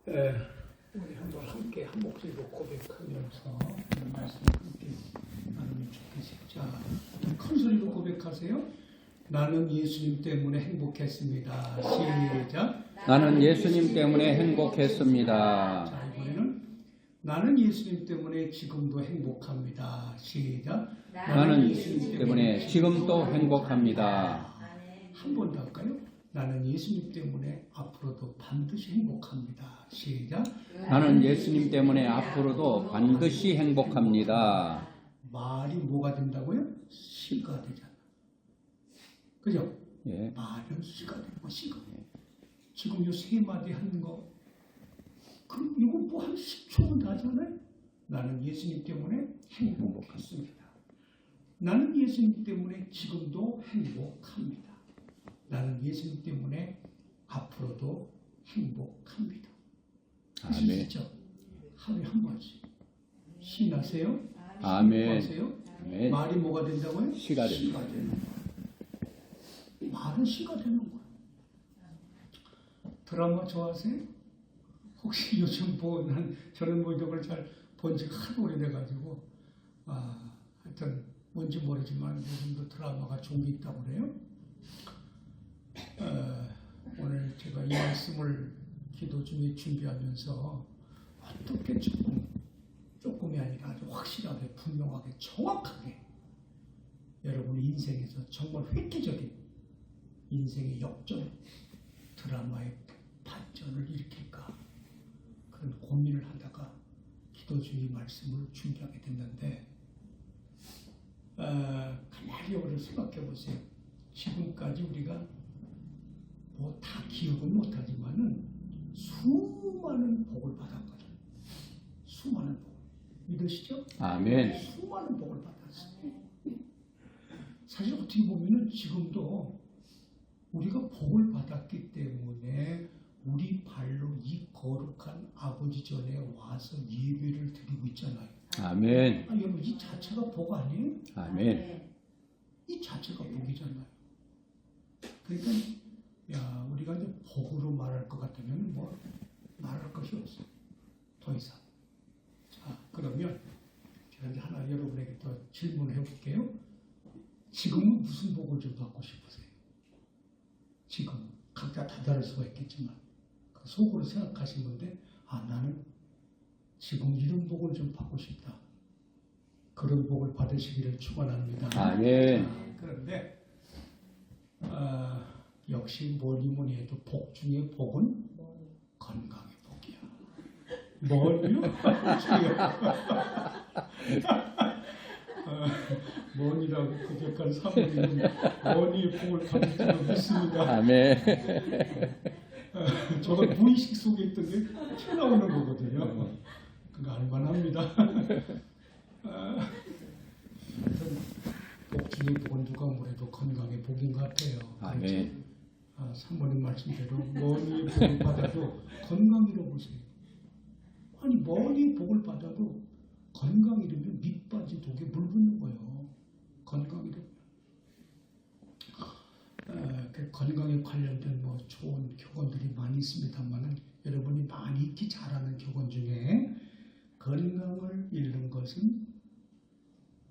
예, 우리 한번 함께 한 목소리로 고백하면서 말씀을 함께 나누면 좋겠습니다. 자, 큰 소리로 고백하세요. 나는 예수님 때문에 행복했습니다. 시작. 나는 예수님 때문에 행복했습니다. 자, 이번에는 나는 예수님 때문에 지금도 행복합니다. 시작. 나는 예수님 때문에 지금도 행복합니다. 한 번 더 할까요? 나는 예수님 때문에 앞으로도 반드시 행복합니다. 시작. 나는 예수님 때문에 앞으로도 반드시 행복합니다. 말이 뭐가 된다고요? 시가 되잖아. 그죠? 예. 말은 시가 되고 시가. 지금 요 세 마디 하는 거, 그럼 이거 뭐 한 10초는 하잖아요. 나는 예수님 때문에 행복했습니다. 나는 예수님 때문에 지금도 행복합니다. 나는 예수님 때문에 앞으로도 행복합니다. 아멘. 하루에 한 번씩 신하세요. 아멘. 하세요. 아멘. 말이 뭐가 된다고요? 시가 됩니다. 되는 거예요. 말은 시가 되는 거예요. 드라마 좋아하세요? 혹시 요즘 저는 뭐 이런 걸 잘 본 지가 하도 오래돼가지고 하여튼 뭔지 모르지만 요즘도 드라마가 좋은 게 있다고 그래요. 오늘 제가 이 말씀을 기도 중에 준비하면서 어떻게 조금이 아니라 아주 확실하게 분명하게 정확하게 여러분의 인생에서 정말 획기적인 인생의 역전 드라마의 반전을 일으킬까 그런 고민을 하다가 기도 중에 말씀을 준비하게 됐는데 가만히 오늘 생각해 보세요. 지금까지 우리가 뭐 다 기억은 못하지만은 수많은 복을 받았거든. 수많은 복. 믿으시죠? 아멘. 수많은 복을 받았어요. 사실 어떻게 보면은 지금도 우리가 복을 받았기 때문에 우리 발로 이 거룩한 아버지 전에 와서 예배를 드리고 있잖아요. 아멘. 여러분 이 자체가 복 아니에요? 아멘. 이 자체가 복이잖아요. 그러니까 우리가 이제 복으로 말할 것 같으면 뭐 말할 것이 없어. 더 이상. 자, 그러면 제가 이제 하나 여러분에게 더 질문해 볼게요. 지금은 무슨 복을 좀 받고 싶으세요? 지금 각자 다 다를 수가 있겠지만 그 속으로 생각하시는데 나는 지금 이런 복을 좀 받고 싶다. 그런 복을 받으시기를 축원합니다. 아멘. 그런데 역시 뭐니 해도 복 중에 복은 건강의 복이야. 뭐니요? 뭐니라고 고백한 사모님은 뭐니의 복을 받을 줄은 믿습니다. 아멘. 저건 무의식 속에 있던 게 튀어나오는 거거든요. 그거 알만합니다. 복 중에 복은 누가 뭐래도 건강의 복인 것 같아요. 아멘. 사모님 말씀대로 뭐니 복을 받아도 건강 잃어보세요. 아니 뭐니 복을 받아도 건강 잃으면 밑빠진 독에 물 붓는 거예요. 건강 잃으면. 그 건강에 관련된 뭐 좋은 교훈들이 많이 있습니다만은 여러분이 많이 읽기 잘하는 교훈 중에 건강을 잃는 것은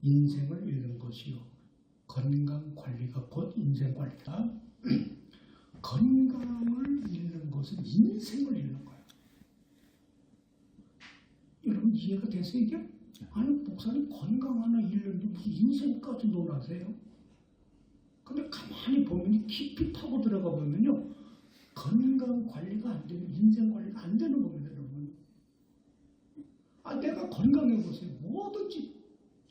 인생을 잃는 것이요. 건강 관리가 곧 인생 관리다. 건강을 잃는 것은 인생을 잃는 거예요. 여러분 이해가 되세요 이게? 아니 목사님 건강 하나 잃는데 무슨 인생까지 논하세요? 근데 가만히 보면 깊이 파고 들어가 보면요. 건강 관리가 안 되면 인생 관리가 안 되는 겁니다 여러분. 내가 건강해 보세요. 뭐든지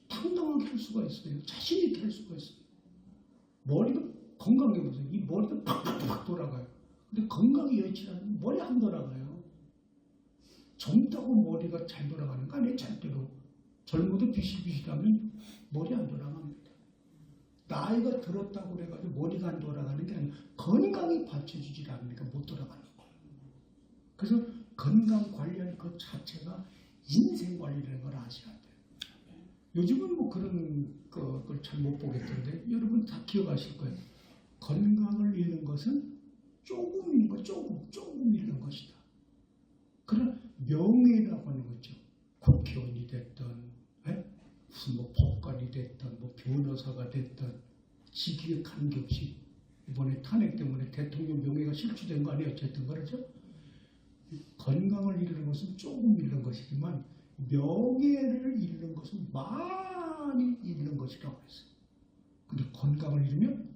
당당하게 할 수가 있어요. 자신 있게 할 수가 있어요. 머리가 건강해 보세요. 이 머리가 팍팍팍 돌아가요. 근데 건강이 여의치 않으면 머리 안 돌아가요. 젊다고 머리가 잘 돌아가는 거 아니에요. 절대로. 젊어도 비실비실하면 머리 안 돌아갑니다. 나이가 들었다고 그래가지고 머리가 안 돌아가는 게 아니라 건강이 받쳐주지 않으니까 못 돌아가는 거예요. 그래서 건강 관리하는 그 자체가 인생 관리라는 걸 아셔야 돼요. 요즘은 뭐 그런 걸 잘 못 보겠던데 여러분 다 기억하실 거예요. 건강을 잃는 것은 조금 잃는 것, 조금 잃는 것이다. 그런 명예라고 하는 거죠. 국회의원이 됐든, 무슨 뭐 법관이 됐든, 뭐 변호사가 됐든, 직위에 관계없이 이번에 탄핵 때문에 대통령 명예가 실추된 거 아니에요? 어쨌든 그렇죠? 건강을 잃는 것은 조금 잃는 것이지만 명예를 잃는 것은 많이 잃는 것이라고 했어요. 근데 건강을 잃으면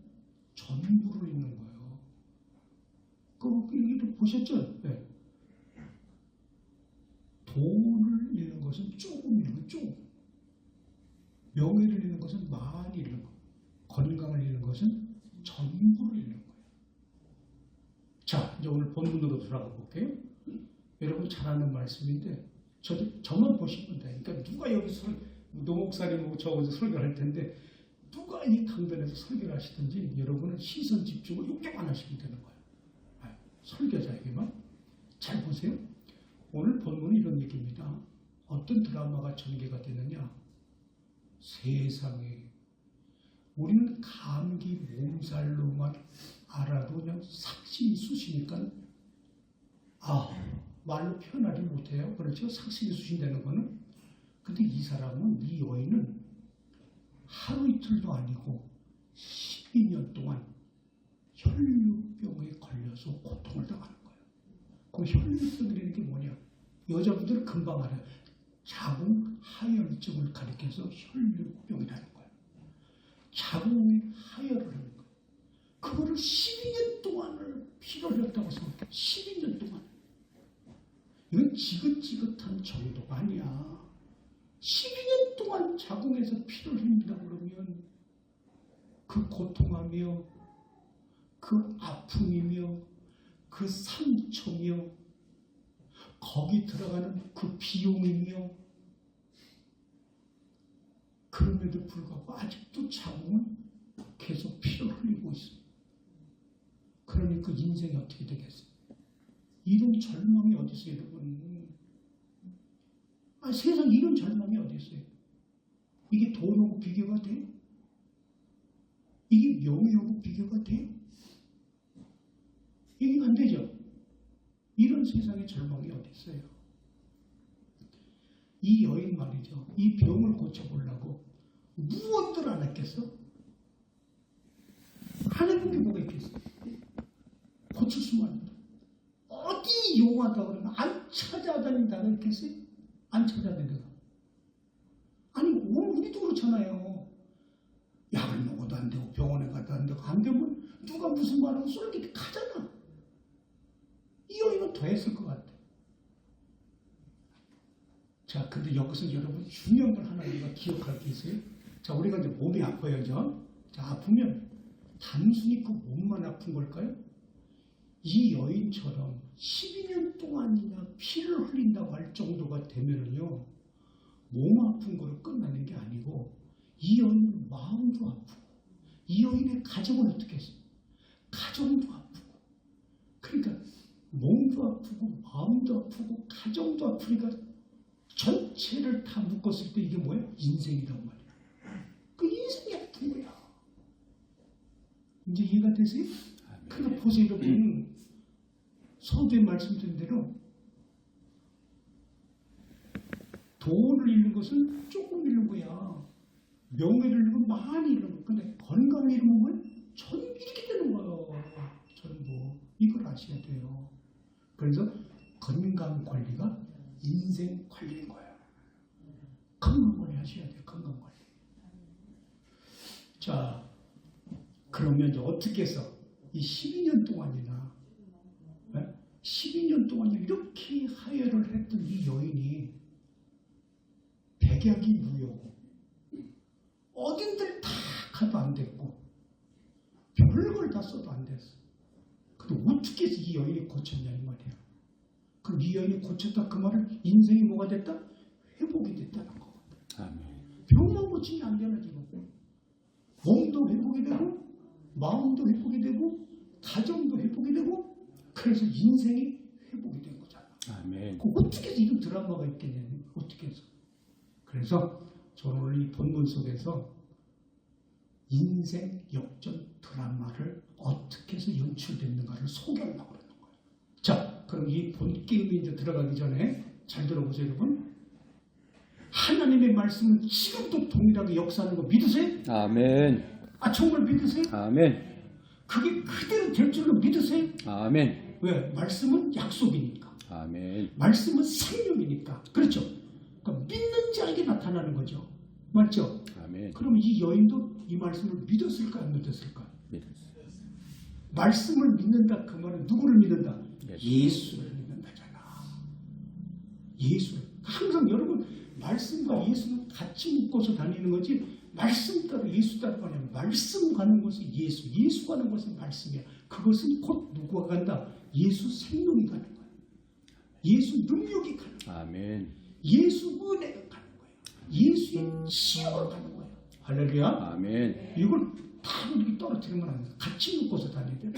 전부를 잃는 거예요. 그 얘기를 보셨죠? 네. 돈을 잃는 것은 조금 잃는 거, 조금. 명예를 잃는 것은 많이 잃는 거. 건강을 잃는 것은 전부를 잃는 거예요. 자, 이제 오늘 본문으로 돌아가 볼게요. 여러분 잘 아는 말씀인데 저만 보시면 돼. 그러니까 누가 여기서 노목사님하고 저기서 설교를 할 텐데 누가 이 강단에서 설교를 하시든지 여러분은 시선 집중을 용기만 하시면 되는 거예요. 설교자에게만. 잘 보세요. 오늘 본문은 이런 얘기입니다. 어떤 드라마가 전개가 되느냐. 세상에 우리는 감기 몸살로만 알아도 그냥 삭심이 쑤시니까 말로 표현하지 못해요. 그렇죠? 삭심이 쑤신다는 거는. 근데 이 사람은, 이 여인은 하루 이틀도 아니고 12년 동안 혈류병에 걸려서 고통을 당하는 거예요. 그럼 혈류병이라는 게 뭐냐? 여자분들은 금방 알아요. 자궁 하혈증을 가리켜서 혈류병이라는 거예요. 자궁에 하혈을 하는 거예요. 그거를 12년 동안을 피를 흘렸다고 생각해요. 12년 동안. 이건 지긋지긋한 정도가 아니야. 12년 동안 자궁에서 피를 흘린다고 그러면 그 고통하며 그 아픔이며 그 상처며 거기 들어가는 그 비용이며 그럼에도 불구하고 아직도 자궁은 계속 피를 흘리고 있어요. 그러니 그 인생이 어떻게 되겠어요? 이런 절망이 어디 있어요, 여러분? 세상 이런 절망이 어디 있어요? 이게 돈하고 비교가 돼요? 이게 명예하고 비교가 돼요? 이게 안 되죠? 이런 세상의 절망이 어디 있어요? 이 여인 말이죠. 이 병을 고쳐보려고 무엇들 안 했겠어? 안 해본 게 뭐가 있겠어? 고칠 수만 있다. 어디 용하다 그러면 안 찾아다닌다 그랬겠어요? 안 찾아다닌다. 아니 우리도 그렇잖아요. 약을 먹어도 안 되고 병원에 가도 안 되고 안 되면 누가 무슨 말하면 쏠깃 가잖아. 이 여인은 더 했을 것 같아. 자, 근데 여기서 여러분 중요한 걸 하나 우리가 기억할 게 있어요. 자, 우리가 이제 몸이 아파요. 자, 아프면 단순히 그 몸만 아픈 걸까요? 이 여인처럼 12년 동안이나 피를 흘린다고 할 정도가 되면은요, 몸 아픈 거로 끝나는 게 아니고, 이 여인은 마음도 아프고, 이 여인의 가정은 어떻게 했어요? 가정도 아프고, 그러니까 몸도 아프고, 마음도 아프고, 가정도 아프니까 전체를 다 묶었을 때 이게 뭐예요? 인생이란 말이야. 그 인생이 아픈 거야. 이제 이해가 되세요? 그러니까 보세요, 여러분. 서두에 말씀드린 대로 돈을 잃는 것은 조금 잃는 거야. 명예를 잃는 건 많이 잃는 거야. 근데 건강을 잃는 건 전부 이렇게 되는 거예요. 전부. 이걸 아셔야 돼요. 그래서 건강 관리가 인생 관리인 거예요. 건강 관리 하셔야 돼요. 건강 관리. 자, 그러면 이제 어떻게 해서 이 12년 동안이나 12년 동안 이렇게 하혈을 했던 이 여인이 백약이 무효고 어딘들 다 가도 안 됐고 별걸 다 써도 안 됐어. 근데 어떻게 해서 이 여인이 고쳤냐 이 말이야. 그럼 이 여인이 고쳤다 그 말은 인생이 뭐가 됐다? 회복이 됐다는 거거든. 아멘. 병만 고치면 안 되나 지금. 몸도 회복이 되고 마음도 회복이 되고 가정도 회복이 되고 그래서 인생이 회복이 된 거잖아. 아멘. 어떻게 해서 이런 드라마가 있겠냐면 어떻게 해서. 그래서 저는 오늘 이 본문 속에서 인생 역전 드라마를 어떻게 해서 연출됐는가를 소개하려고 그러는 거예요. 자, 그럼 이 본 게임에 이제 들어가기 전에 잘 들어보세요, 여러분. 하나님의 말씀은 지금도 동일하게 역사하는 거 믿으세요? 아멘. 아, 정말 믿으세요? 아멘. 그게 그대로 될 줄로 믿으세요? 아멘. 왜? 말씀은 약속이니까. 아멘. 말씀은 생명이니까. 그렇죠? 그러니까 믿는 자에게 나타나는 거죠. 맞죠? 아멘. 그럼 이 여인도 이 말씀을 믿었을까 안 믿었을까? 믿었어요. 말씀을 믿는다 그 말은 누구를 믿는다? 예수. 예수를 믿는다잖아. 예수를. 항상 여러분 말씀과 예수는 같이 묶어서 다니는 거지 말씀 따로 예수 따로 가면 말씀 가는 곳이 예수, 예수 가는 곳은 말씀이야. 그것은 곧 누구가 간다? 예수 생명이 가는 거야. 예수 능력이 가는 거야. 아멘. 예수 은혜가 가는 거야. 예수의 치유가 가는 거야. 할렐루야. 아멘. 이걸 다 이렇게 떨어뜨리면 안 돼. 같이 묶어서 다녀야 돼.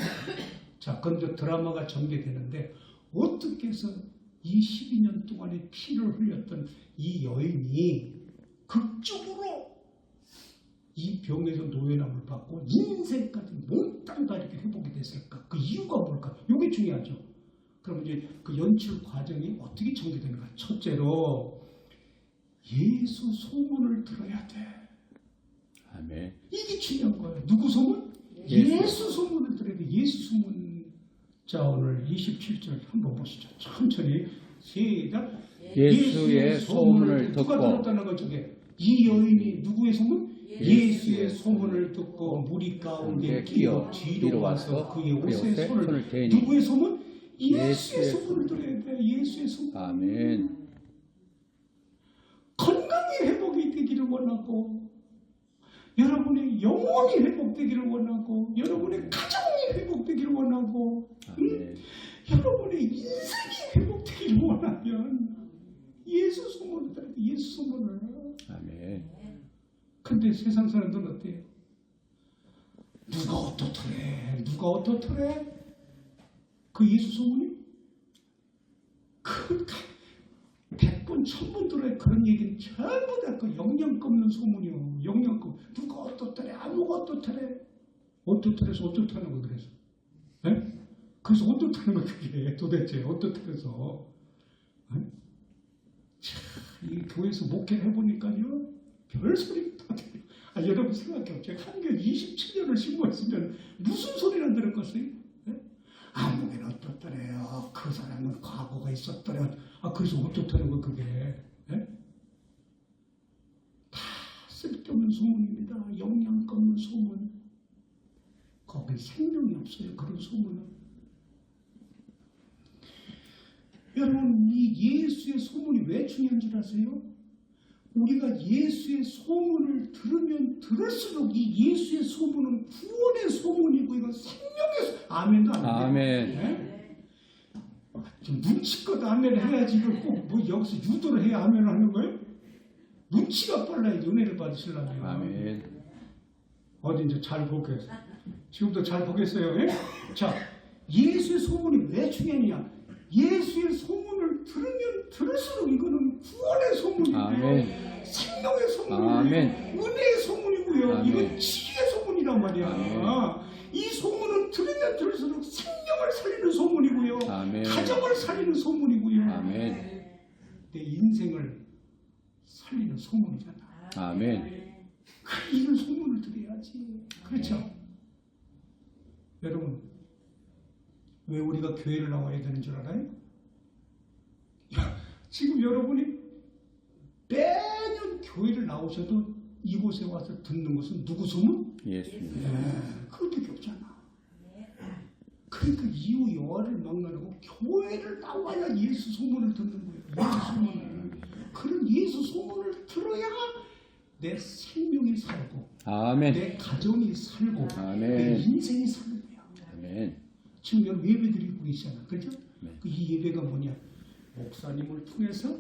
자, 그런데 드라마가 전개되는데 어떻게 해서 이 12년 동안에 피를 흘렸던 이 여인이 극적으로 이 병에서 노예남을 받고 인생까지 몽땅 다 이렇게 회복이 됐을까? 그 이유가 뭘까? 이게 중요하죠. 그럼 이제 그 연출 과정이 어떻게 전개되는가? 첫째로 예수 소문을 들어야 돼. 아멘. 이게 중요한 거예요. 누구 소문? 예수 소문을 들어야 돼. 예수 소문. 자, 오늘 27절 한번 보시죠. 천천히 시작. 예수의 소문을 누가 듣고 들었다는 거 저게? 이 여인이 누구의 소문? 예수의 소문을 듣고 무리 가운데 끼어 뒤로 와서 그의 옷에 손을 대니 누구의 소문? 예수의 예수의 소문을 들어야 돼. 예수의 소문. 아멘. 건강이 회복이 되기를 원하고 여러분의 영혼이 회복되기를 원하고 여러분의 가정이 회복되기를 원하고 아멘. 여러분의 인생이 회복되기를 원하면 예수 소문을 들어야 돼. 예수 소문을. 아멘. 근데 세상 사람들은 어때요? 누가 어떻더래? 누가 어떻더래? 그 예수 소문이? 그 100번, 1000번 들어야 그런 얘기는 전부 다 그 영양가 없는 소문이요. 영양가 없는. 누가 어떻더래? 아무가 어떻더래? 어떻더래서 어떻다는 거 그래서? 네? 그래서 어떻다는 거 그게 도대체 어떻더래서? 네? 참, 이 교회에서 목회를 해보니까요. 별소리 다 들려. 아, 여러분 생각해요. 제가 한교 27년을 신고했으면 무슨 소리를 안 들었겠어요? 네? 아무개는 어떻더래요. 그 사람은 과거가 있었더래요. 아, 그래서 어떻다는 거 그게. 네? 다 쓸데없는 소문입니다. 영양가 없는 소문. 거기 생명이 없어요. 그런 소문은. 여러분 이 예수의 소문이 왜 중요한 줄 아세요? 우리가 예수의 소문을 들으면 들을수록 이 예수의 소문은 구원의 소문이고 이건 생명의 아멘도 안 돼요. 아멘. 네? 좀 눈치껏 아멘을 해야지 이걸 꼭 뭐 여기서 유도를 해야 아멘을 하는 거예요? 눈치가 빨라야지 은혜를 받으시려면. 아멘. 어디 이제 잘 보겠어요. 지금도 잘 보겠어요. 예? 자, 예수의 소문이 왜 중요하냐? 예수의 소문을 들으면 들을수록 이거는 구원의 소문이고요. 아멘. 생명의 소문이고요. 아멘. 은혜의 소문이고요. 아멘. 이건 지혜의 소문이란 말이야. 아멘. 이 소문은 들으면 들을수록 생명을 살리는 소문이고요. 아멘. 가정을 살리는 소문이고요. 아멘. 내 인생을 살리는 소문이잖아. 아멘. 이런 소문을 들어야지. 그렇죠? 여러분, 왜 우리가 교회를 나와야 되는 줄 알아요? 지금 여러분이 매년 교회를 나오셔도 이곳에 와서 듣는 것은 누구 소문? 예수입니다. 그것밖에 없잖아. 그러니까 이후 여하를 막론하고 교회를 나와야 예수 소문을 듣는 거예요. 예수 소문을. 그런 예수 소문을 들어야 내 생명이 살고 아멘. 내 가정이 살고 아멘. 내 인생이 사는 거야. 아멘. 지금 여러분 예배 드리고 계시잖아. 그렇죠? 네. 이 예배가 뭐냐? 목사님을 통해서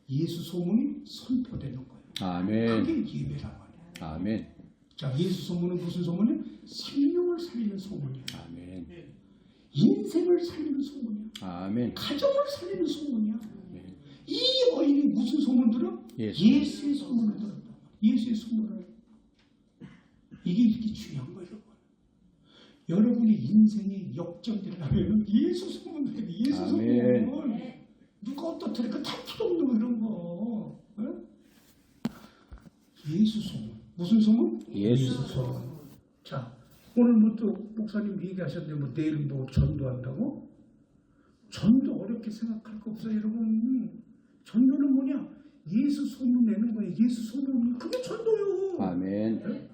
예수 소문이 선포되는 거예요. 아멘. 그게 예배란 말이야. 아멘. 자, 예수 소문은 무슨 소문이야? 생명을 살리는 소문이야. 아멘. 인생을 살리는 소문이야. 아멘. 가정을 살리는 소문이야. 네. 이 여인이 무슨 소문 들어? 예수. 예수의 소문을 들었다. 예수의 소문을. 이게 이렇게 중요한 거예요. 여러분의 인생이 역전되려면 예수 소문 들어야 돼. 예수 아멘. 소문. 누가 어떻더래? 그다 필요 예수 소문. 무슨 소문? 예수 소문. 자, 오늘 뭐 또 목사님 얘기하셨는데 뭐 내일 뭐 전도한다고? 전도 어렵게 생각할 거 없어요, 여러분. 전도는 뭐냐? 예수 소문 내는 거예요. 예수 소문. 그게 전도요. 아멘. 네?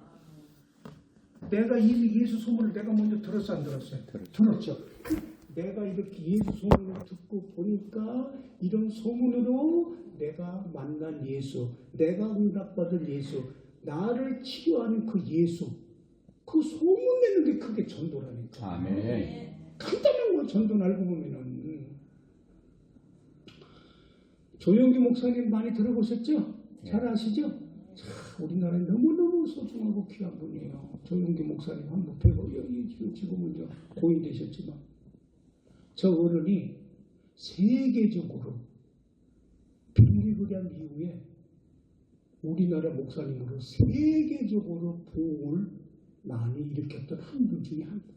내가 이미 예수 소문을 내가 먼저 들었어, 안 들었어요? 들었죠. 내가 이렇게 예수 소문을 듣고 보니까 이런 소문으로 내가 만난 예수, 내가 응답받을 예수, 나를 치료하는 그 예수, 그 소문 내는 게 그게 전도라니까. 아멘. 간단한 거 전도는 알고 보면은. 조용기 목사님 많이 들어보셨죠? 잘 아시죠? 자, 우리나라에 너무너무 소중하고 귀한 분이에요. 조용기 목사님 한번 뵈고 지금은 이제 고인 되셨지만 저 어른이 세계적으로 빈리그리한 이후에 우리나라 목사님으로 세계적으로 부흥을 많이 일으켰던 한 분 중에 한 분.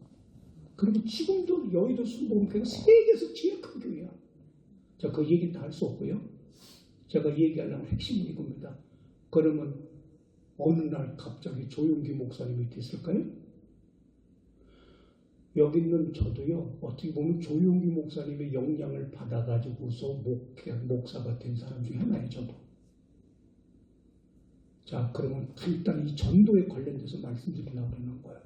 그리고 지금도 여의도 순복음교회가 세계에서 제일 큰 교회야. 자, 그 얘기는 다 할 수 없고요. 제가 얘기하려면 핵심은 이겁니다. 그러면 어느 날 갑자기 조용기 목사님이 됐을까요? 여기 있는 저도요, 어떻게 보면 조용기 목사님의 영향을 받아가지고서 목사가 된 사람 중에 하나예요, 저도. 자, 그러면 간단히 전도에 관련돼서 말씀드리려고 하는 거예요.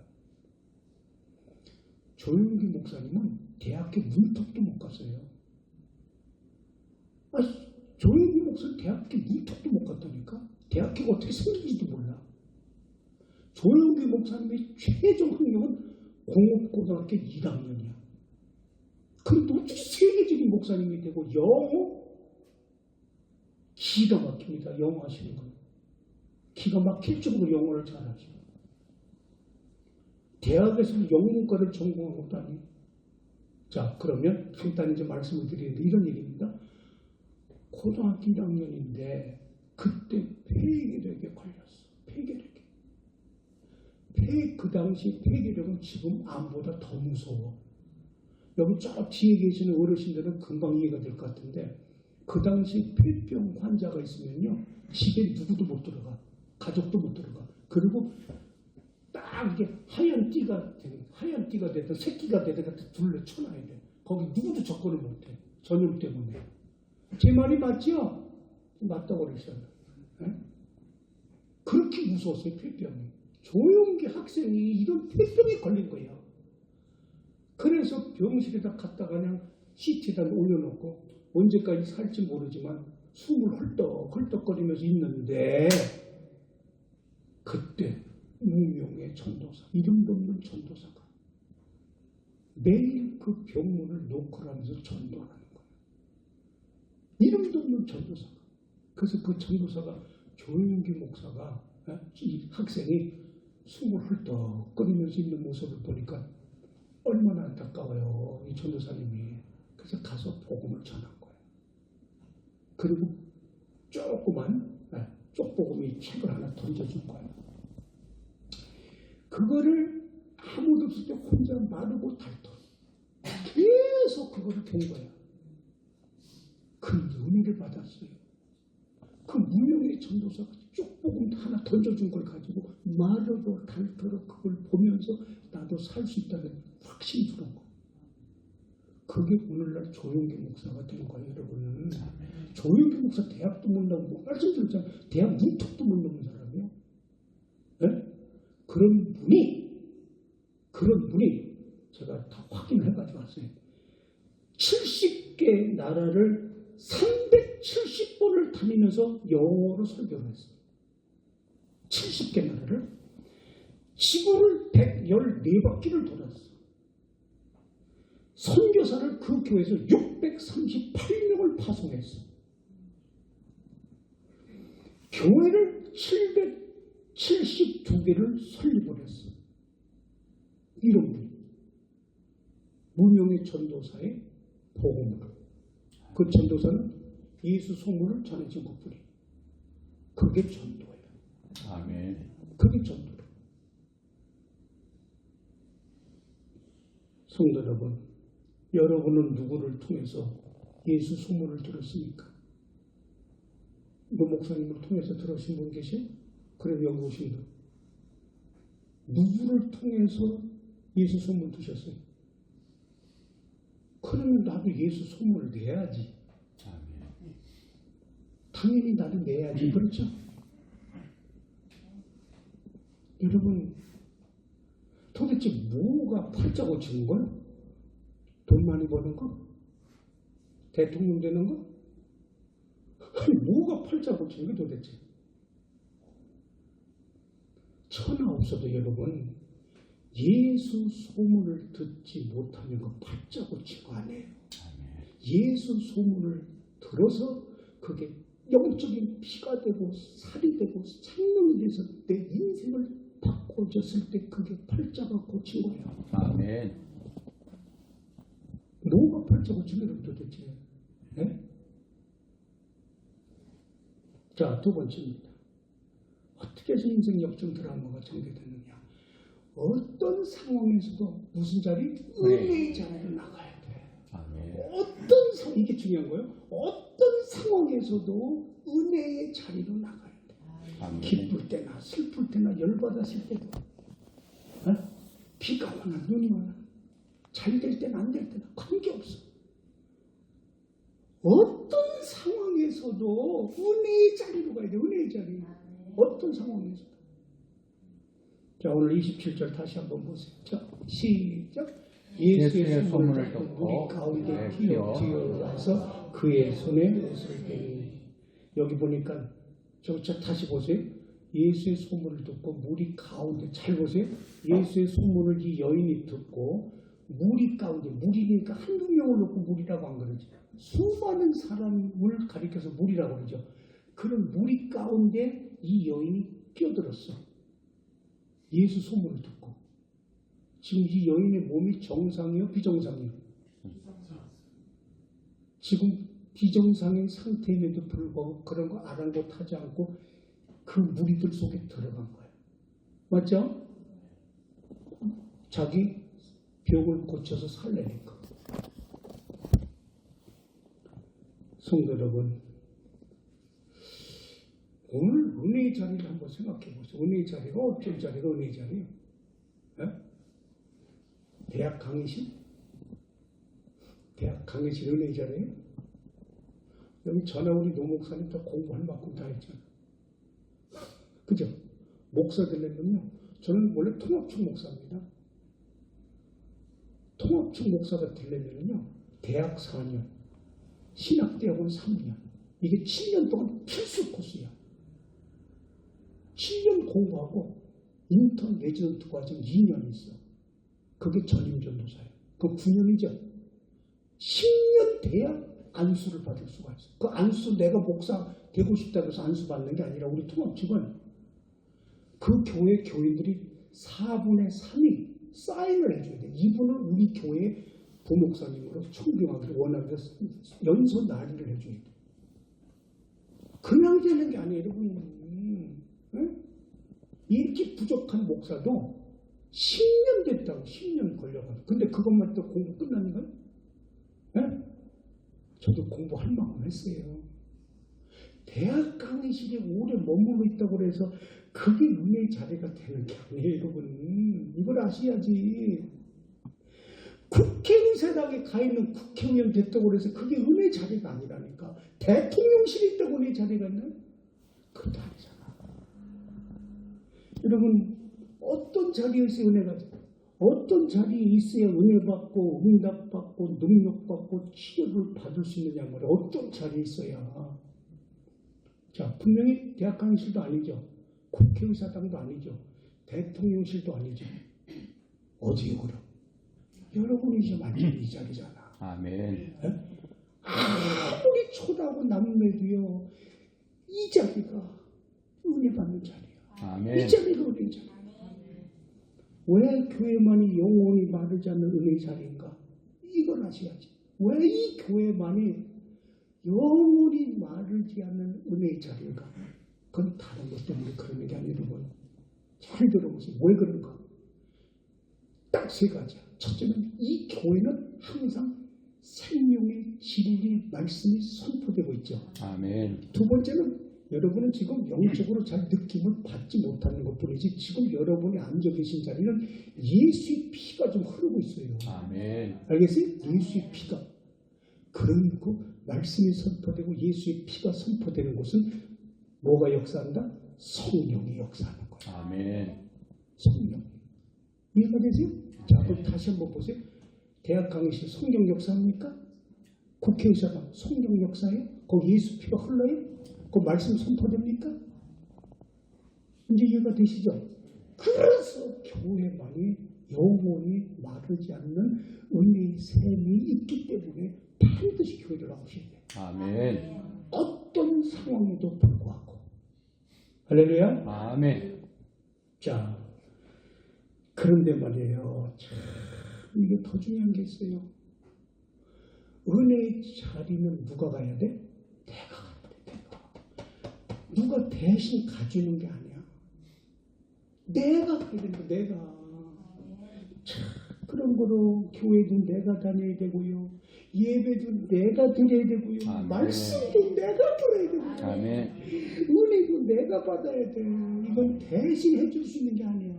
조용기 목사님은 대학교 문턱도 못 갔어요. 조용기 목사님 대학교 문턱도 못 갔다니까? 대학교가 어떻게 생긴지도 몰라. 조용기 목사님의 최종 학력은 공업고등학교 1학년이야. 그런데 어떻게 세계적인 목사님이 되고 영어 기가 막힙니다. 영어 하시는 거. 기가 막힐 정도로 영어를 잘하죠. 대학에서 영문과를 전공한 것도 아니에요. 자, 그러면 간단히 이제 말씀을 드리는데 이런 얘기입니다. 고등학교 1학년인데 그때 폐결핵에 걸렸어. 폐결핵. 그 당시 폐결핵은 지금 암보다 더 무서워. 여기 저 뒤에 계시는 어르신들은 금방 이해가 될 것 같은데 그 당시 폐병 환자가 있으면요 집에 누구도 못 들어가. 가족도 못 들어가. 그리고 딱 이게 하얀 띠가 되든 새끼가 되든 둘러 쳐놔야 돼. 거기 누구도 접근을 못해. 전염 때문에. 제 말이 맞죠? 맞다고 그러셨어요. 그렇게 무서웠어요, 폐병이. 조용기 학생이 이런 폐병에 걸린 거예요. 그래서 병실에다 갖다가 그냥 CT에다 올려놓고 언제까지 살지 모르지만 숨을 헐떡헐떡거리면서 있는데 그때 무명의 전도사, 이름도 없는 전도사가 매일 그 병문을 노크하면서 전도하는 거예요. 이름도 없는 전도사가. 그래서 그 전도사가 조용기 목사가 이 학생이 숨을 헐떡거리면서 있는 모습을 보니까 얼마나 안타까워요. 이 전도사님이. 그래서 가서 복음을 전한 거예요. 그리고 조그만 쪽복음이 책을 하나 던져준 거예요. 그거를 아무도 없을 때 혼자 마르고 닳도록 계속 그거를 본 거예요. 그 은혜를 받았어요. 그 무명의 전도사가 쪽복음 하나 던져준 걸 가지고 마르고 닳도록 그걸 보면서 나도 살 수 있다는 확신이 들은 거예요. 그게 오늘날 조용기 목사가 된 거예요, 여러분. 조용기 목사 대학도 못 나오고, 말씀드렸잖아요. 대학 문턱도 못 넘는 사람이에요. 네? 그런 분이 제가 다 확인해가지고 왔어요. 70개 나라를 370번을 다니면서 영어로 설교를 했어요. 70개 나라를. 지구를 114바퀴를 돌았어요. 선교사를 그 교회에서 638명을 파송했어요. 교회를 772개를 설립을 했어요. 이런 분. 무명의 전도사의 복음으로. 그 전도사는 예수 소문을 전해준 것뿐이에요. 그게 전도예요. 아멘. 그게 전도예요. 성도 여러분, 여러분은 누구를 통해서 예수 소문을 들었습니까? 뭐 목사님을 통해서 들으신 분 계세요? 그 그럼 여기 보시면 누구를 통해서 예수 소문 두셨어요? 그러면 나도 예수 소문을 내야지. 아멘. 당연히 나도 내야지. 그렇죠? 여러분, 도대체 뭐가 팔자 고치는 거야? 돈 많이 버는 거? 대통령 되는 거? 아니, 뭐가 팔자 고치는 게 도대체? 천하 없어도 여러분, 예수 소문을 듣지 못하면 그 팔자 고친 거 아니에요. 예수 소문을 들어서 그게 영적인 피가 되고 살이 되고 생명이 돼서 내 인생을 바꿔줬을 때 그게 팔자가 고친 거예요. 아멘. 뭐가 팔자 고친 거예요 도대체? 네? 자, 두 번째입니다. 어떻게 해서 인생 역전 드라마가 전개되느냐? 어떤 상황에서도 무슨 자리? 은혜의 자리로 나가야 돼. 아멘. 어떤 상황, 이게 중요한 거예요. 어떤 상황에서도 은혜의 자리로 나가야 돼. 아멘. 기쁠 때나 슬플 때나 열받았을 때도, 비가 오나 눈이 오나 잘 될 때나 안 될 때나 관계없어. 어떤 상황에서도 은혜의 자리로 가야 돼. 은혜의 자리. 어떤 상황에서도. 자, 오늘 27절 다시 한번 보세요. 자, 시작. 예수의 소문을 듣고 우리 가운데 뛰어와서 그의 손에 옷을 빼니. 여기 보니까 저 다시 보세요. 예수의 소문을 듣고 무리 가운데, 잘 보세요. 예수의 소문을 이 여인이 듣고 무리 가운데, 무리니까 한두 명을 놓고 무리라고 안 그러지. 수많은 사람을 가리켜서 무리라고 그러죠. 그런 무리 가운데 이 여인이 끼어들었어. 예수 소문을 듣고. 지금 이 여인의 몸이 정상이요? 비정상이요? 지금 비정상인 상태임에도 불구하고 그런 거 아랑곳하지 않고 그 무리들 속에 들어간 거예요. 맞죠? 자기 병을 고쳐서 살려니까. 성도 여러분, 오늘 은혜의 자리를 한번 생각해 보세요. 은혜의 자리가 어떤 자리가 은혜의 자리예요? 대학 강의실? 대학 강의실 은혜의 자리예요? 여기 전에 우리 노 목사님 다 공부할 만큼 다 했잖아요. 그죠? 목사 되려면요. 저는 원래 통합축 목사입니다. 통합축 목사가 되려면요. 대학 4년, 신학대학원 3년. 이게 7년 동안 필수 코스야. 7년 공부하고 인턴 레지던트 과정 2년 있어. 그게 전임전도사예요. 그 9년이죠. 10년 돼야 안수를 받을 수가 있어. 그 안수 내가 목사 되고 싶다고 해서 안수 받는 게 아니라 우리 통합직은 그 교회 교인들이 4분의 3이 사인을 해줘야 돼. 이분을 우리 교회 부목사님으로 청빙하기를 원하는데 연서 날인을 해줘야 돼. 그냥 되는 게 아니에요, 여러분. 이렇게 부족한 목사도 10년 됐다고 10년 걸려가지고. 근데 그것만 또 공부 끝나는 거예요? 저도 공부할 만큼 했어요. 대학 강의실에 오래 머물러 있다고 해서 그게 은혜의 자리가 되는 게 아니에요, 여러분. 이걸 아셔야지. 국회의사당에 가 있는 국회의원 됐다고 해서 그게 은혜의 자리가 아니라니까. 대통령실에 있다고 은혜의 자리가 있나? 그것도 아니잖아. 여러분, 어떤 자리에서 은혜가 돼요? 어떤 자리에 있어야 은혜 받고 응답 받고 능력 받고 치료를 받을 수 있느냐 말이야. 어떤 자리에 있어야. 자, 분명히 대학 강의실도 아니죠. 국회의사당도 아니죠. 대통령실도 아니죠. 어디요 그럼? 여러분이 지금 완전히 이 자리잖아. 아멘. 아무리 초라하고 남매도요. 이 자리가 은혜 받는 자리야. 아멘. 이 자리가 은혜 자리야. 왜 교회만이 영혼이 마르지 않는 은혜의 자리인가? 이걸 아셔야지. 왜 이 교회만이 영혼이 마르지 않는 은혜의 자리인가? 그건 다른 것 때문에 그런 게 아니라 여러분. 잘 들어보세요. 왜 그런가? 딱 세 가지야. 첫째는 이 교회는 항상 생명의 진리 말씀이 선포되고 있죠. 아멘. 두 번째는 여러분은 지금 영적으로 잘 느낌을 받지 못하는 것뿐이지 지금 여러분이 앉아 계신 자리는 예수의 피가 좀 흐르고 있어요. 아멘. 알겠어요? 예수의 피가. 그리고 말씀이 선포되고 예수의 피가 선포되는 곳은 뭐가 역사한다? 성령이 역사하는 거예요. 아멘. 성령. 이해가 되세요? 자, 그럼 다시 한번 보세요. 대학 강의실 성령 역사합니까? 국회의사당 성령 역사예요? 거기 예수 피가 흘러요? 그 말씀 선포됩니까? 이제 이해가 되시죠? 그래서 교회만이 영원히 마르지 않는 은혜의 샘이 있기 때문에 반드시 교회를 나오셔야 돼요. 아멘. 어떤 상황에도 불구하고. 할렐루야. 아멘. 자, 그런데 말이에요. 참 이게 더 중요한 게 있어요. 은혜의 자리는 누가 가야 돼? 내가 가야 돼. 내가. 누가 대신 가주는 게 아니야. 내가 가야 된다. 내가. 참, 그런 거로 교회도 내가 다녀야 되고요. 예배도 내가 드려야 되고요. 아멘. 말씀도 내가 들어야 되고요. 아멘. 은혜도 내가 받아야 돼. 이건 대신 해줄 수 있는 게 아니야.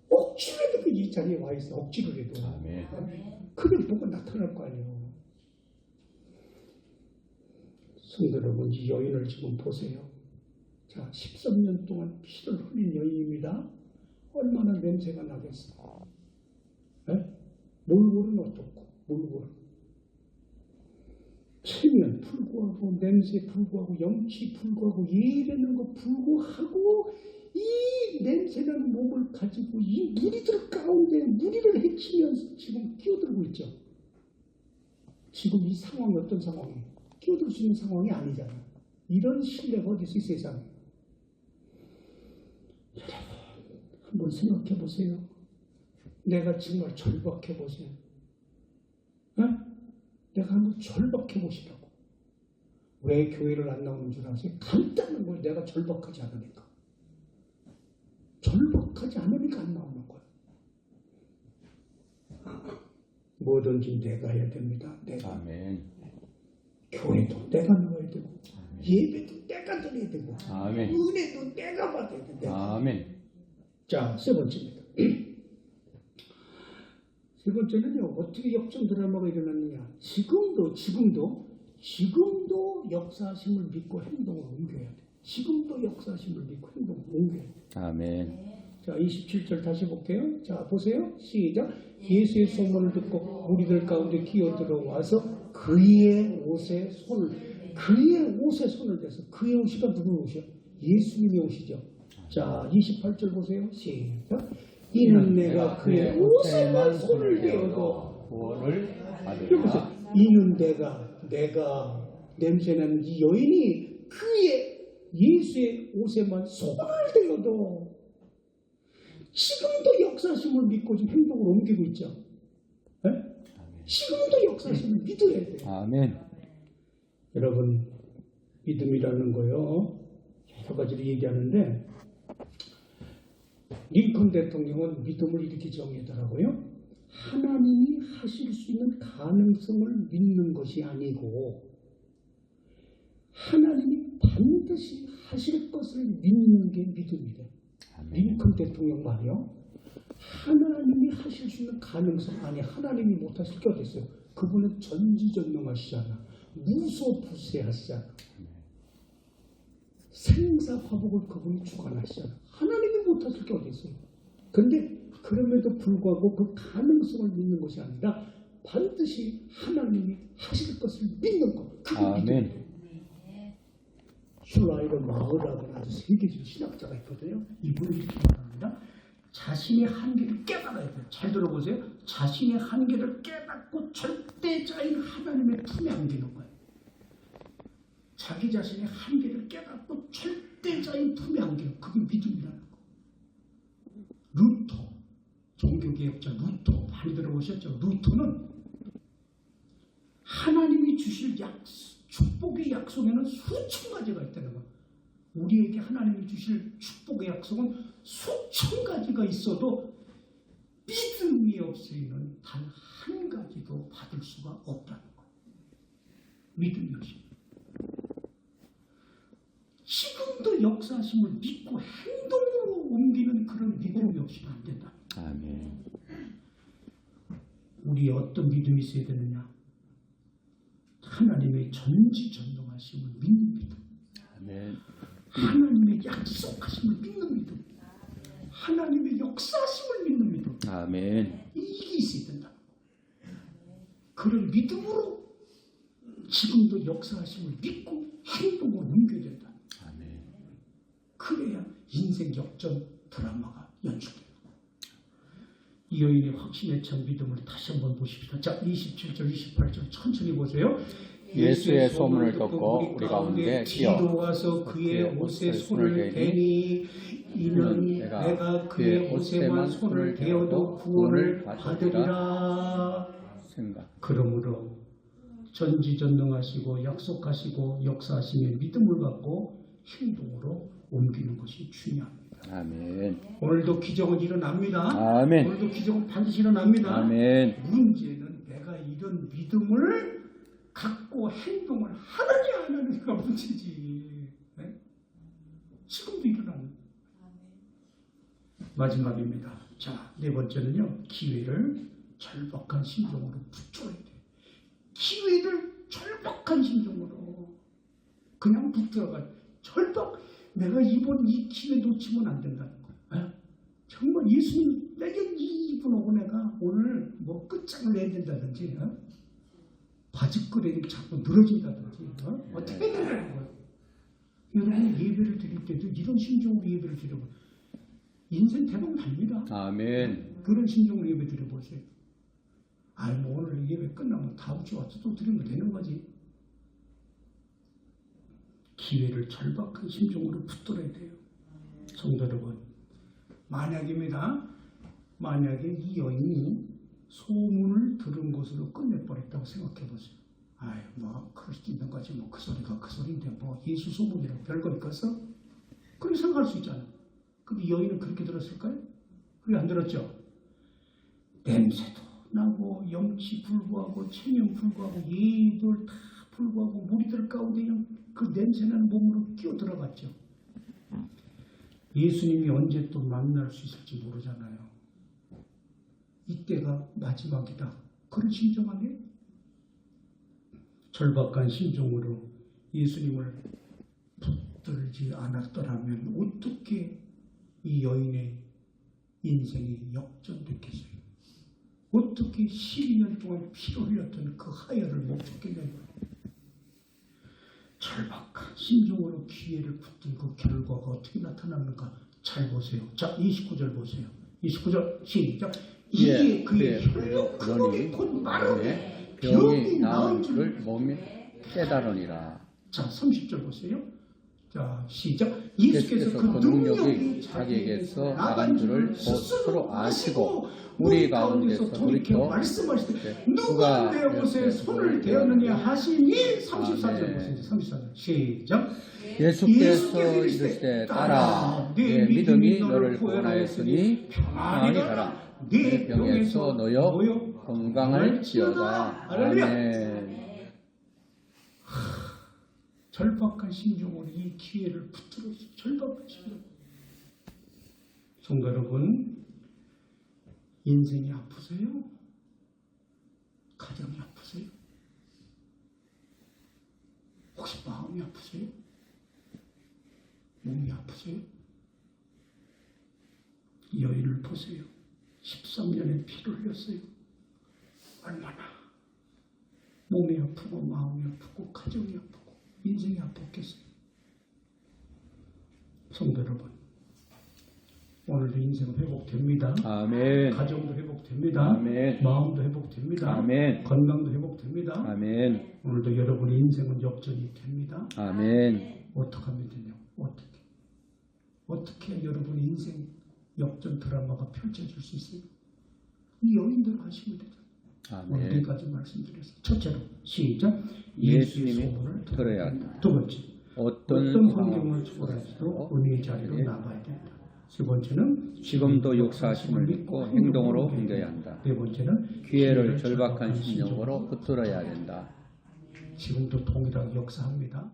억지로라도 그 이 자리에 와 있어. 억지로라도. 아멘. 그게 뭐가 나타날 거 아니에요. 성도 여러분, 이 여인을 지금 보세요. 자, 13년 동안 피를 흘린 여인입니다. 얼마나 냄새가 나겠어. 몰골은 어떻고, 몰골은. 체면 불구하고, 냄새 불구하고, 염치 불구하고, 예배는 거 불구하고, 이 냄새나는 몸을 가지고 이 무리들 가운데 무리를 해치면서 지금 끼어들고 있죠. 지금 이 상황이 어떤 상황이에요? 끼어들 수 있는 상황이 아니잖아요. 이런 신뢰가 어디 있어요, 세상에. 여러분, 한번 생각해 보세요. 내가 정말 절박해 보세요. 내가 한번 절박해 보시라고. 왜 교회를 안 나오는 줄 아세요? 간단한 거예요. 내가 절박하지 않으니까. 절박하지 않으니까 안 나오는 거예요. 뭐든지 내가 해야 됩니다. 내가. 아멘. 교회도 내가 나와야 되고, 예배도 내가 드려야 되고, 아멘. 은혜도 내가 받아야 되고. 아멘. 자, 세 번째입니다. 세 번째는요, 어떻게 역전 드라마가 일어났느냐. 지금도 역사심을 믿고 행동을 옮겨야 돼. 지금도 역사심을 믿고 행동을 옮겨야 돼. 아멘. 자, 27절 다시 볼게요. 자, 보세요. 시작. 예수의 소문을 듣고 무리들 가운데 기어들어와서 그의 옷에 손을 대서, 그의 옷이가 누구 옷이요? 예수님의 옷이죠. 자, 28절 보세요. 시작. 이는 내가 그의 옷에만 손을 대어도 구원을 여기 보세요. 받으리라. 이는 내가 냄새나는 이 여인이 그의 예수의 옷에만 손을 대어도 지금도 역사심을 믿고 지금 행동을 옮기고 있죠. 네? 지금도 역사심을 믿어야 돼요. 아멘. 여러분, 믿음이라는 거요. 여러 가지를 얘기하는데 링컨 대통령은 믿음을 이렇게 정의하더라고요. 하나님이 하실 수 있는 가능성을 믿는 것이 아니고 하나님이 반드시 하실 것을 믿는 게 믿음이래. 링컨 대통령 말이요. 하나님이 하실 수 있는 가능성, 아니 하나님이 못하실 게 어디 있어요? 그분은 전지전능하시잖아. 무소부세하시잖아. 생사화복을 그분이 주관하시잖아. 하나님이 못하실 게 어디 있어요? 근데 그럼에도 불구하고 그 가능성을 믿는 것이 아니라 반드시 하나님이 하실 것을 믿는 것. 그게 믿음이에요. 슐라이더 마을이라는 아주 세계적인 신학자가 있거든요. 이분이 이렇게 말합니다. 자신의 한계를 깨달아야 돼요. 잘 들어보세요. 자신의 한계를 깨닫고 절대자인 하나님의 품에 안기는 거예요. 자기 자신의 한계를 깨닫고 절대자인 품에 안기는 그게 믿음이라는 거. 루터, 종교개혁자 루터 많이 들어보셨죠? 루터는 하나님이 주실 축복의 약속에는 수천 가지가 있다는 거예요. 우리에게 하나님이 주실 축복의 약속은 수천 가지가 있어도 믿음이 없으면 단 한 가지도 받을 수가 없다는 거예요. 믿음이 없이. 지금도 역사하심을 믿고 행동으로 옮기는 그런 믿음이 없이는 안 된다. 아멘. 우리의 어떤 믿음이 있어야 되느냐? 하나님의 전지전능하심을 믿는 믿음. 아멘. 하나님의 약속하심을 믿는 믿음. 하나님의 역사하심을 믿는 믿음. 아멘. 이게 있어야 된다. 그런 믿음으로 지금도 역사하심을 믿고 행동으로 옮겨야 된다. 아멘. 그래야 인생 역전 드라마가 연출돼요. 이 여인의 확신에 찬 믿음을 다시 한번 보십시다. 자, 27절, 28절 천천히 보세요. 예수의 소문을 듣고 우리 가운데 뒤로 가서 그의 옷에 손을 대니 이는 내가 그의 옷에만 손을 대어도 구원을 받으리라. 그러므로 전지전능하시고 약속하시고 역사하시는 믿음을 갖고 행동으로 옮기는 것이 중요합니다. 아멘. 오늘도 기적은 일어납니다. 아멘. 오늘도 기적은 반드시 일어납니다. 아멘. 문제는 내가 이런 믿음을 갖고 행동을 하느냐 안 하느냐가 문제지. 네? 지금도 일어납니다. 마지막입니다. 자, 네 번째는요. 기회를 절박한 심정으로 붙들어야 돼. 기회를 절박한 심정으로 그냥 붙들어가. 절박. 내가 이번 이 기회 놓치면 안 된다는 거야. 정말 예수님 내게 이분 오고 내가 오늘 뭐 끝장을 내야 된다든지 바지끄레기 자꾸 늘어진다든지 어떻게 해야 된다는 거야. 여러분 예배를 드릴 때도 이런 심정으로 예배를 드려보세요. 인생 대박 납니다. 아멘. 그런 심정으로 예배 드려보세요. 뭐 오늘 예배 끝나면 다음 주에 와서 또 드리면 되는 거지. 기회를 절박한 심정으로 붙들어야 돼요. 성도 여러분, 만약입니다. 만약에 이 여인이 소문을 들은 것으로 끝내버렸다고 생각해 보세요. 뭐 그럴 수 있는 거지. 뭐 그 소리가 그 소리인데 뭐 예수 소문이라고 별거 있겠어? 그렇게 생각할 수 있잖아. 근데 이 여인은 그렇게 들었을까요? 그게 안 들었죠. 냄새도 나고 염치 불구하고 체면 불구하고 예의들 다 불구하고 무리들 가운데 그냥 그 냄새나는 몸으로 끼어 들어갔죠. 예수님이 언제 또 만날 수 있을지 모르잖아요. 이때가 마지막이다. 그런 심정 아니에요? 절박한 심정으로 예수님을 붙들지 않았더라면 어떻게 이 여인의 인생이 역전됐겠어요? 어떻게 12년 동안 피를 흘렸던 그 하혈을 멈췄겠냐고요. 절박한 심정으로 기회를 붙들고 결과가 어떻게 나타나는가 잘 보세요. 자, 29절 보세요. 29절 시작. 이에 그의 혈육근원이 곧 마르되 병이 나은 줄 몸에 깨달으니라. 자, 30절 보세요. 자, 시작. 예수께서 그 능력이 자기에게서 나간 줄을 스스로 아시고 우리 가운데서 돌이켜 말씀하시되 누가 내 옷에 손을 대었느냐 하시니 34절 보세요. 34절 시작. 예수께서 이르시되 따라 내 믿음이 너를 구원하였으니 평안히 가라. 내 병에서 놓여 건강할지어다. 아멘. 절박한 심정으로 이 기회를 붙들었어요. 절박한 심정. 성도 여러분, 인생이 아프세요? 가정이 아프세요? 혹시 마음이 아프세요? 몸이 아프세요? 이 여인을 보세요. 13년의 피를 흘렸어요. 얼마나 몸이 아프고 마음이 아프고 가정이 아프고 인생이 아팠겠어요. 성도 여러분, 오늘도 인생은 회복됩니다. 아멘. 가정도 회복됩니다. 아멘. 마음도 회복됩니다. 아멘. 건강도 회복됩니다. 아멘. 오늘도 여러분의 인생은 역전이 됩니다. 아멘. 어떻게 하면 되냐? 어떻게 해야 여러분의 인생 역전 드라마가 펼쳐질 수 있어요? 이 여인대로 하시면 되죠. 오늘 네 가지 말씀드렸어요. 첫째로 시작. 예수님의 소문을 들어야 한다. 두 번째, 어떤 환경을 초월해서도 은혜의 자리로 나가야 된다. 세 번째는 지금도 역사하심을 믿고 행동으로 옮겨야 한다. 네 번째는 기회를 절박한 심정으로 붙들어야 된다. 지금도 동일하게 역사합니다.